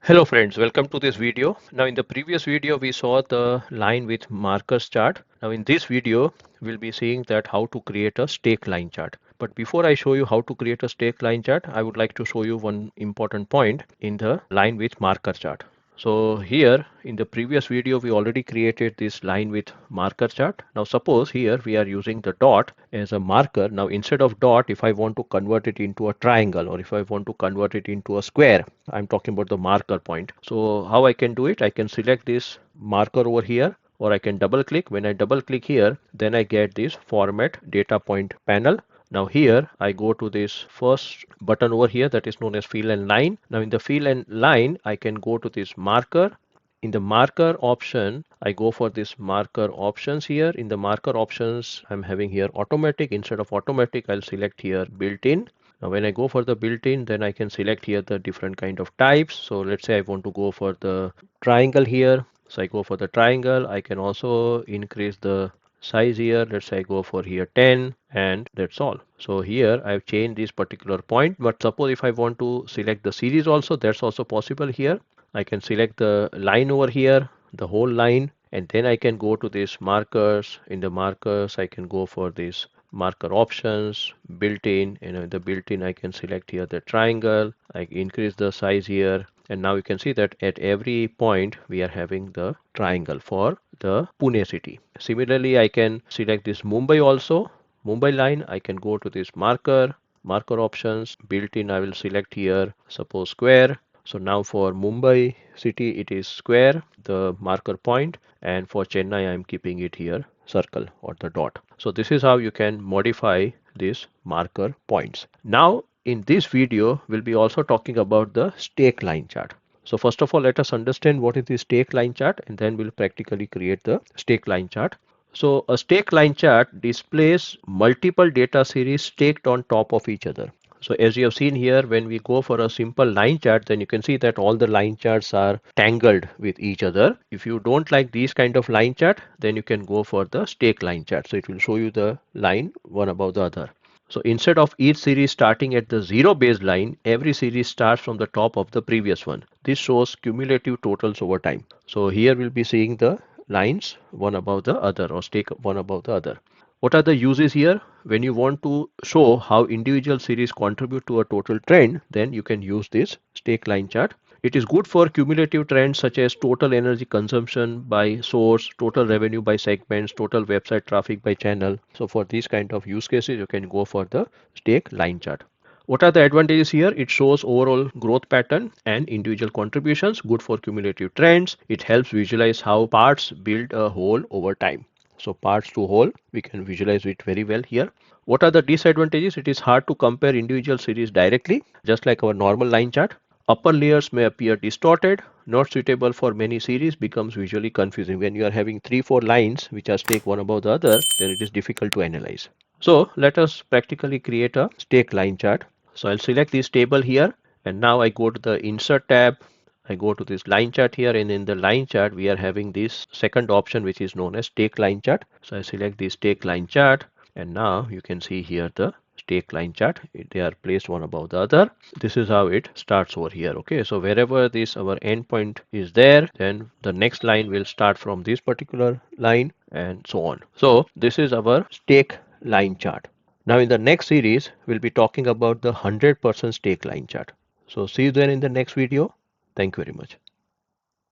Hello friends, welcome to this video. Now in the previous video we saw the line with markers chart. Now in this video we'll be seeing that how to create a stake line chart. But before I show you how to create a stake line chart, I would like to show you one important point in the line with marker chart. So here in the previous video we already created this line with marker chart. Now suppose here we are using the dot as a marker. Now instead of dot, if I want to convert it into a triangle or if I want to convert it into a square, I'm talking about the marker point. So how I can do it? I can select this marker over here, or I can double click. When I double click here, then I get this format data point panel. Now here I go to this first button over here that is known as fill and line. Now in the fill and line, I can go to this marker. In the marker option, I go for this marker options here. In the marker options, I'm having here automatic. Instead of automatic, I'll select here built-in. Now when I go for the built-in, then I can select here the different kind of types. So let's say I want to go for the triangle here. So I go for the triangle. I can also increase the size here. Let's say I go for here 10, and that's all. So here I've changed this particular point, but suppose if I want to select the series also, that's also possible here. I can select the line over here, the whole line, and then I can go to this markers. In the markers I can go for this marker options, built-in. The built-in I can select here the triangle. I increase the size here, and now you can see that at every point we are having the triangle for the Pune city. Similarly, I can select this Mumbai also, Mumbai line. I can go to this marker options, built-in. I will select here suppose square. So now for Mumbai city it is square, the marker point, and for Chennai I'm keeping it here circle or the dot. So this is how you can modify these marker points. Now in this video we'll be also talking about the stake line chart. So first of all, let us understand what is the stake line chart, and then we'll practically create the stake line chart. So a stake line chart displays multiple data series staked on top of each other. So as you have seen here, when we go for a simple line chart, then you can see that all the line charts are tangled with each other. If you don't like these kind of line chart, then you can go for the stake line chart. So it will show you the line one above the other. So instead of each series starting at the zero baseline, every series starts from the top of the previous one. This shows cumulative totals over time. So here we'll be seeing the lines one above the other, or stake one above the other. What are the uses here? When you want to show how individual series contribute to a total trend, then you can use this stake line chart. It is good for cumulative trends such as total energy consumption by source, total revenue by segments, total website traffic by channel. So for these kind of use cases, you can go for the stake line chart. What are the advantages here? It shows overall growth pattern and individual contributions, good for cumulative trends. It helps visualize how parts build a whole over time. So parts to whole, we can visualize it very well here. What are the disadvantages? It is hard to compare individual series directly, just like our normal line chart. Upper layers may appear distorted, not suitable for many series, becomes visually confusing. When you are having 3-4 lines which are staked one above the other, then it is difficult to analyze. So let us practically create a stake line chart. So I'll select this table here, and now I go to the insert tab. I go to this line chart here, and in the line chart we are having this second option which is known as stake line chart. So I select this stake line chart, and now you can see here the stake line chart. They are placed one above the other. This is how it starts over here. Okay, so wherever this our endpoint is there, then the next line will start from this particular line and so on. So this is our stake line chart. Now in the next series we'll be talking about the 100% stake line chart. So see you then in the next video. Thank you very much.